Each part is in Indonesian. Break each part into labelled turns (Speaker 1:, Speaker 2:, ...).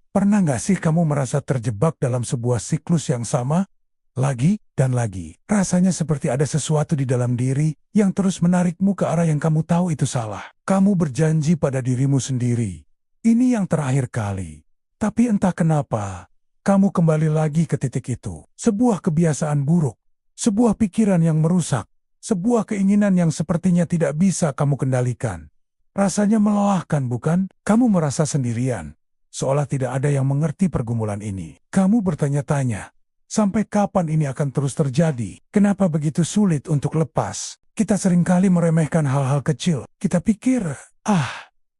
Speaker 1: Pernah nggak sih kamu merasa terjebak dalam sebuah siklus yang sama? Lagi dan lagi. Rasanya seperti ada sesuatu di dalam diri yang terus menarikmu ke arah yang kamu tahu itu salah. Kamu berjanji pada dirimu sendiri, ini yang terakhir kali. Tapi entah kenapa, kamu kembali lagi ke titik itu. Sebuah kebiasaan buruk, sebuah pikiran yang merusak, sebuah keinginan yang sepertinya tidak bisa kamu kendalikan. Rasanya melelahkan, bukan? Kamu merasa sendirian, seolah tidak ada yang mengerti pergumulan ini. Kamu bertanya-tanya, sampai kapan ini akan terus terjadi? Kenapa begitu sulit untuk lepas? Kita seringkali meremehkan hal-hal kecil. Kita pikir,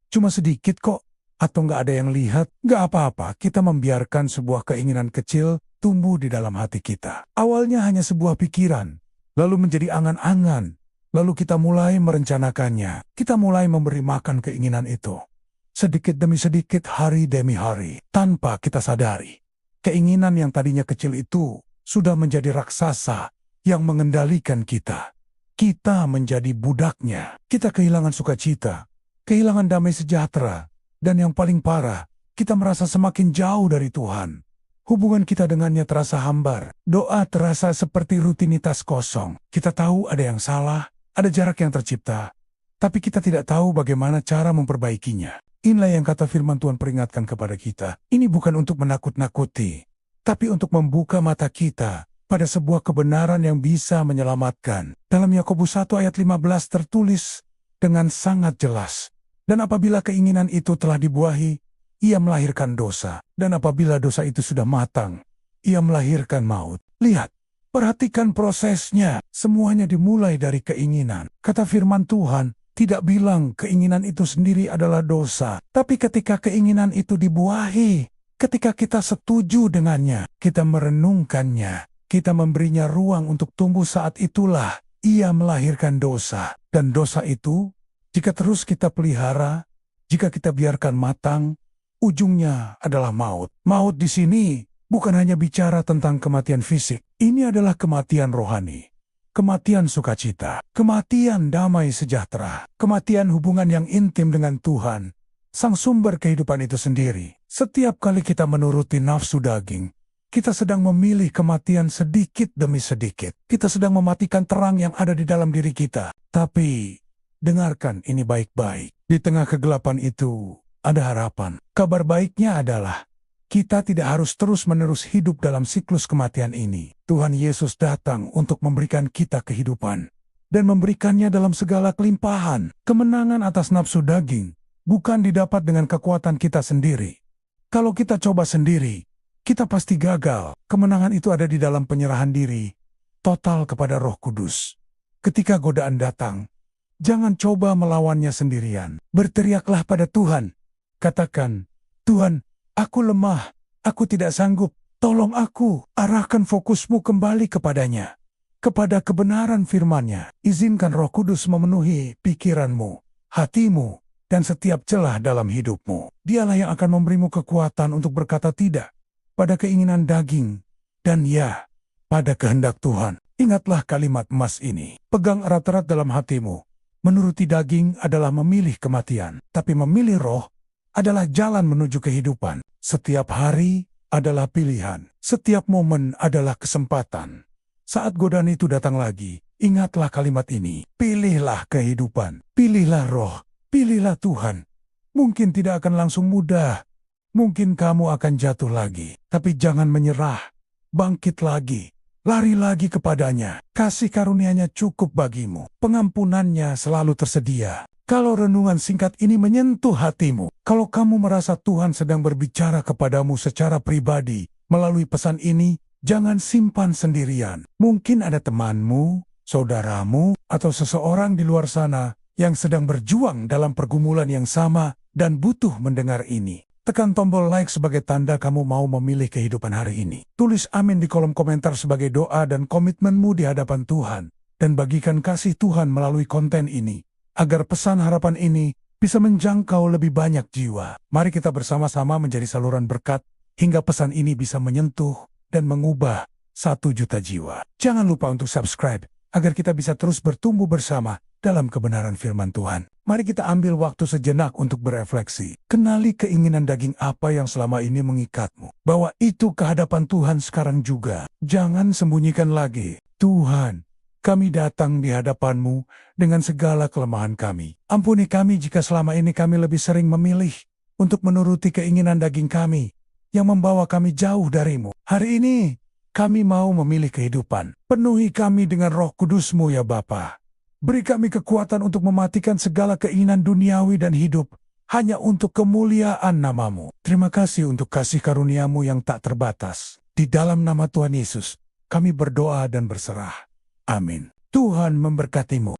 Speaker 1: cuma sedikit kok. Atau nggak ada yang lihat, nggak apa-apa. Kita membiarkan sebuah keinginan kecil tumbuh di dalam hati kita. Awalnya hanya sebuah pikiran, lalu menjadi angan-angan. Lalu kita mulai merencanakannya. Kita mulai memberi makan keinginan itu. Sedikit demi sedikit, hari demi hari, tanpa kita sadari. Keinginan yang tadinya kecil itu sudah menjadi raksasa yang mengendalikan kita. Kita menjadi budaknya. Kita kehilangan sukacita, kehilangan damai sejahtera, dan yang paling parah, kita merasa semakin jauh dari Tuhan. Hubungan kita dengannya terasa hambar. Doa terasa seperti rutinitas kosong. Kita tahu ada yang salah, ada jarak yang tercipta, tapi kita tidak tahu bagaimana cara memperbaikinya. Inilah yang kata firman Tuhan peringatkan kepada kita. Ini bukan untuk menakut-nakuti, tapi untuk membuka mata kita pada sebuah kebenaran yang bisa menyelamatkan. Dalam Yakobus 1 ayat 15 tertulis dengan sangat jelas. Dan apabila keinginan itu telah dibuahi, ia melahirkan dosa. Dan apabila dosa itu sudah matang, ia melahirkan maut. Lihat, perhatikan prosesnya. Semuanya dimulai dari keinginan. Kata firman Tuhan, tidak bilang keinginan itu sendiri adalah dosa. Tapi ketika keinginan itu dibuahi, ketika kita setuju dengannya, kita merenungkannya, kita memberinya ruang untuk tumbuh, saat itulah ia melahirkan dosa. Dan dosa itu, jika terus kita pelihara, jika kita biarkan matang, ujungnya adalah maut. Maut di sini bukan hanya bicara tentang kematian fisik. Ini adalah kematian rohani. Kematian sukacita, kematian damai sejahtera, kematian hubungan yang intim dengan Tuhan, sang sumber kehidupan itu sendiri. Setiap kali kita menuruti nafsu daging, kita sedang memilih kematian sedikit demi sedikit. Kita sedang mematikan terang yang ada di dalam diri kita. Tapi, dengarkan ini baik-baik. Di tengah kegelapan itu, ada harapan. Kabar baiknya adalah, kita tidak harus terus-menerus hidup dalam siklus kematian ini. Tuhan Yesus datang untuk memberikan kita kehidupan dan memberikannya dalam segala kelimpahan. Kemenangan atas nafsu daging bukan didapat dengan kekuatan kita sendiri. Kalau kita coba sendiri, kita pasti gagal. Kemenangan itu ada di dalam penyerahan diri total kepada Roh Kudus. Ketika godaan datang, jangan coba melawannya sendirian. Berteriaklah pada Tuhan. Katakan, Tuhan, aku lemah, aku tidak sanggup, tolong aku. Arahkan fokusmu kembali kepadanya, kepada kebenaran firman-Nya. Izinkan Roh Kudus memenuhi pikiranmu, hatimu, dan setiap celah dalam hidupmu. Dialah yang akan memberimu kekuatan untuk berkata tidak pada keinginan daging, dan ya, pada kehendak Tuhan. Ingatlah kalimat emas ini, pegang erat-erat dalam hatimu. Menuruti daging adalah memilih kematian, tapi memilih roh adalah jalan menuju kehidupan. Setiap hari adalah pilihan. Setiap momen adalah kesempatan. Saat godaan itu datang lagi, ingatlah kalimat ini. Pilihlah kehidupan. Pilihlah roh. Pilihlah Tuhan. Mungkin tidak akan langsung mudah. Mungkin kamu akan jatuh lagi. Tapi jangan menyerah. Bangkit lagi. Lari lagi kepadanya. Kasih karunia-Nya cukup bagimu. Pengampunannya selalu tersedia. Kalau renungan singkat ini menyentuh hatimu, kalau kamu merasa Tuhan sedang berbicara kepadamu secara pribadi melalui pesan ini, jangan simpan sendirian. Mungkin ada temanmu, saudaramu, atau seseorang di luar sana yang sedang berjuang dalam pergumulan yang sama dan butuh mendengar ini. Tekan tombol like sebagai tanda kamu mau memilih kehidupan hari ini. Tulis amin di kolom komentar sebagai doa dan komitmenmu di hadapan Tuhan. Dan bagikan kasih Tuhan melalui konten ini, agar pesan harapan ini bisa menjangkau lebih banyak jiwa. Mari kita bersama-sama menjadi saluran berkat, hingga pesan ini bisa menyentuh dan mengubah 1 juta jiwa. Jangan lupa untuk subscribe, agar kita bisa terus bertumbuh bersama dalam kebenaran firman Tuhan. Mari kita ambil waktu sejenak untuk berefleksi. Kenali keinginan daging apa yang selama ini mengikatmu. Bawa itu ke hadapan Tuhan sekarang juga. Jangan sembunyikan lagi. Tuhan, kami datang di hadapan-Mu dengan segala kelemahan kami. Ampuni kami jika selama ini kami lebih sering memilih untuk menuruti keinginan daging kami yang membawa kami jauh dari-Mu. Hari ini, kami mau memilih kehidupan. Penuhi kami dengan Roh Kudus-Mu ya Bapa. Beri kami kekuatan untuk mematikan segala keinginan duniawi dan hidup hanya untuk kemuliaan nama-Mu. Terima kasih untuk kasih karunia-Mu yang tak terbatas. Di dalam nama Tuhan Yesus, kami berdoa dan berserah. Amin. Tuhan memberkati-Mu.